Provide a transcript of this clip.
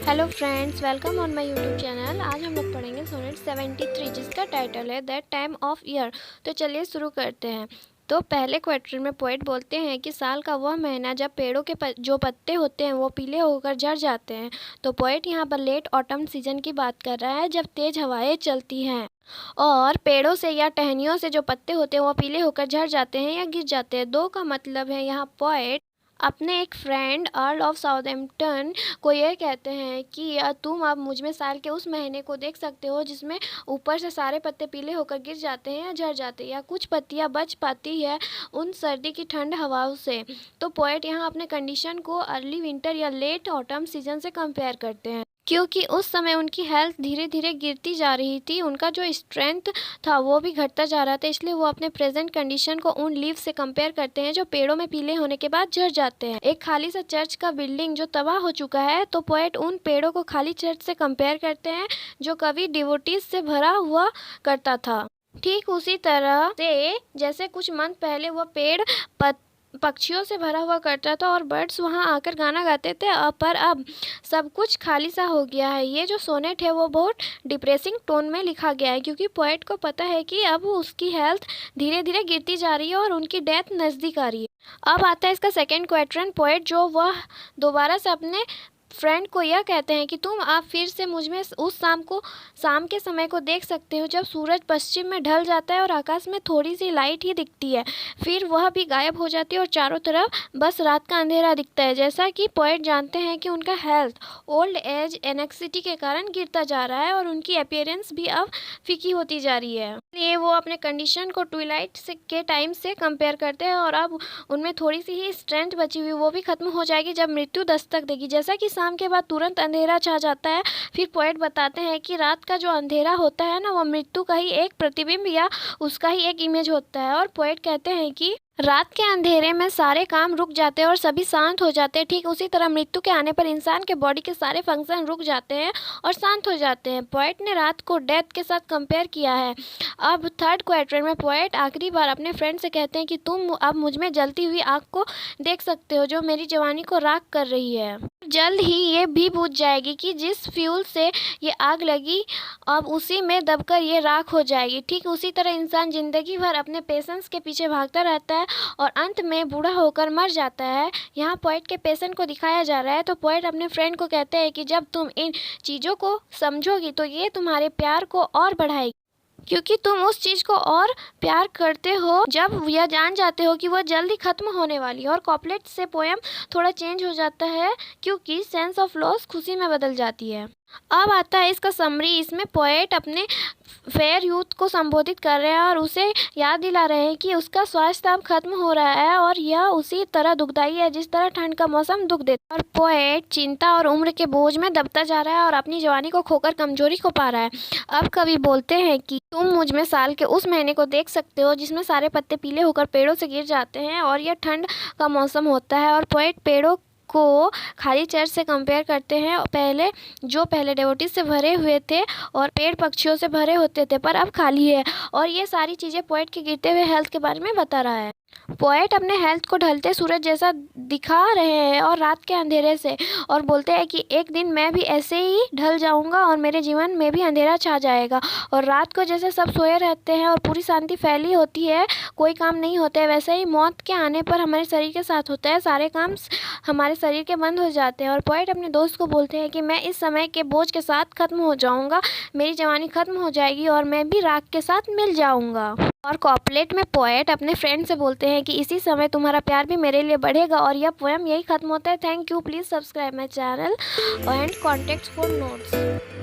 Hello friends, welcome on my YouTube channel. आज हम लोग पढ़ेंगे सोनेट 73 जिसका टाइटल है दैट टाइम ऑफ ईयर। तो चलिए शुरू करते हैं। तो पहले क्वार्टर में पोएट बोलते हैं कि साल का वह महीना जब पेड़ों के जो पत्ते होते हैं वो पीले होकर झड़ जाते हैं। तो पोएट यहाँ पर लेट ऑटम सीजन की बात कर रहा है, जब तेज़ हवाएं चलती हैं और पेड़ों से या टहनियों से जो पत्ते होते हैं वो पीले होकर झड़ जाते हैं या गिर जाते हैं। दो का मतलब है यहाँ पोएट अपने एक फ्रेंड अर्ल ऑफ साउथहैम्पटन को ये कहते हैं कि तुम अब मुझ में साल के उस महीने को देख सकते हो जिसमें ऊपर से सारे पत्ते पीले होकर गिर जाते हैं या झड़ जाते हैं या कुछ पत्तियां बच पाती है उन सर्दी की ठंड हवाओं से। तो पोएट यहाँ अपने कंडीशन को अर्ली विंटर या लेट ऑटम सीजन से कंपेयर करते हैं, क्योंकि उस समय उनकी हेल्थ धीरे धीरे गिरती जा रही थी, उनका जो स्ट्रेंथ था वो भी घटता जा रहा था। इसलिए वो अपने प्रेजेंट कंडीशन को उन लीव से कंपेयर करते हैं जो पेड़ों में पीले होने के बाद झड़ जाते हैं। एक खाली सा चर्च का बिल्डिंग जो तबाह हो चुका है, तो पोएट उन पेड़ों को खाली चर्च से कंपेयर करते हैं जो कभी डिवोटीज से भरा हुआ करता था। ठीक उसी तरह से जैसे कुछ मंथ पहले वह पेड़ पक्षियों से भरा हुआ करता था और बर्ड्स वहां आकर गाना गाते थे, पर अब सब कुछ खाली सा हो गया है। ये जो सोनेट है वो बहुत डिप्रेसिंग टोन में लिखा गया है, क्योंकि पोएट को पता है कि अब उसकी हेल्थ धीरे धीरे गिरती जा रही है और उनकी डेथ नज़दीक आ रही है। अब आता है इसका सेकेंड क्वेश्चन। पोएट जो वह दोबारा से अपने फ्रेंड को यह कहते हैं कि तुम आप फिर से मुझ में उस शाम के समय को देख सकते हो जब सूरज पश्चिम में ढल जाता है और आकाश में थोड़ी सी लाइट ही दिखती है, फिर वह भी गायब हो जाती है और चारों तरफ बस रात का अंधेरा दिखता है। जैसा कि पोएट जानते हैं कि उनका हेल्थ ओल्ड एज एनेक्सिटी के कारण गिरता जा रहा है और उनकी अपीयरेंस भी अब फीकी होती जा रही है, इसलिए वो अपने कंडीशन को ट्विलाइट के टाइम से कंपेयर करते हैं और अब उनमें थोड़ी सी ही स्ट्रेंथ बची हुई वो भी खत्म हो जाएगी जब मृत्यु दस्तक देगी। जैसा कि शाम के बाद तुरंत अंधेरा छा जाता है, फिर पोएट बताते हैं कि रात का जो अंधेरा होता है ना, वो मृत्यु का ही एक प्रतिबिंब या उसका ही एक इमेज होता है। और पोएट कहते हैं कि रात के अंधेरे में सारे काम रुक जाते हैं और सभी शांत हो जाते हैं। ठीक उसी तरह मृत्यु के आने पर इंसान के बॉडी के सारे फंक्शन रुक जाते हैं और शांत हो जाते हैं। पोएट ने रात को डेथ के साथ कंपेयर किया है। अब थर्ड क्वार्टर में पोएट आखिरी बार अपने फ्रेंड से कहते हैं कि तुम अब मुझ में जलती हुई आग को देख सकते हो जो मेरी जवानी को राख कर रही है। जल्द ही ये भी बुझ जाएगी कि जिस फ्यूल से ये आग लगी अब उसी में दबकर ये राख हो जाएगी। ठीक उसी तरह इंसान जिंदगी भर अपने पेशेंस के पीछे भागता रहता है और अंत में बूढ़ा होकर मर जाता है। यहाँ पोएट के पेशेंट को दिखाया जा रहा है। तो पोएट अपने फ्रेंड को कहते हैं कि जब तुम इन चीज़ों को समझोगी तो ये तुम्हारे प्यार को और बढ़ाएगी, क्योंकि तुम उस चीज़ को और प्यार करते हो जब यह जान जाते हो कि वह जल्दी खत्म होने वाली है। और कॉपलेट से पोएम थोड़ा चेंज हो जाता है क्योंकि सेंस ऑफ लॉस खुशी में बदल जाती है। अब आता है इसका समरी। इसमें पोएट अपने फेयर यूथ को संबोधित कर रहे हैं और उसे याद दिला रहे हैं कि उसका स्वास्थ्य अब खत्म हो रहा है और यह उसी तरह दुखदाई है जिस तरह ठंड का मौसम दुख देता है। और पोएट चिंता और उम्र के बोझ में दबता जा रहा है और अपनी जवानी को खोकर कमजोरी को पा रहा है। अब कवि बोलते हैं कि तुम मुझ में साल के उस महीने को देख सकते हो जिसमें सारे पत्ते पीले होकर पेड़ों से गिर जाते हैं और यह ठंड का मौसम होता है। और पोएट पेड़ों को खाली चर्च से कंपेयर करते हैं, पहले डेवोटीज से भरे हुए थे और पेड़ पक्षियों से भरे होते थे, पर अब खाली है। और ये सारी चीज़ें पोएट के गिरते हुए हेल्थ के बारे में बता रहा है। पोएट अपने हेल्थ को ढलते सूरज जैसा दिखा रहे हैं और रात के अंधेरे से, और बोलते हैं कि एक दिन मैं भी ऐसे ही ढल जाऊंगा और मेरे जीवन में भी अंधेरा छा जाएगा। और रात को जैसे सब सोए रहते हैं और पूरी शांति फैली होती है, कोई काम नहीं होता है, वैसे ही मौत के आने पर हमारे शरीर के साथ होता है, सारे काम हमारे शरीर के बंद हो जाते हैं। और पोएट अपने दोस्त को बोलते हैं कि मैं इस समय के बोझ के साथ खत्म हो जाऊंगा, मेरी जवानी खत्म हो जाएगी और मैं भी राख के साथ मिल जाऊंगा। और कॉपलेट में पोएट अपने फ्रेंड से बोलते हैं कि इसी समय तुम्हारा प्यार भी मेरे लिए बढ़ेगा। और यह पोएम यही खत्म होता है। Thank you, please subscribe my channel and contact for notes.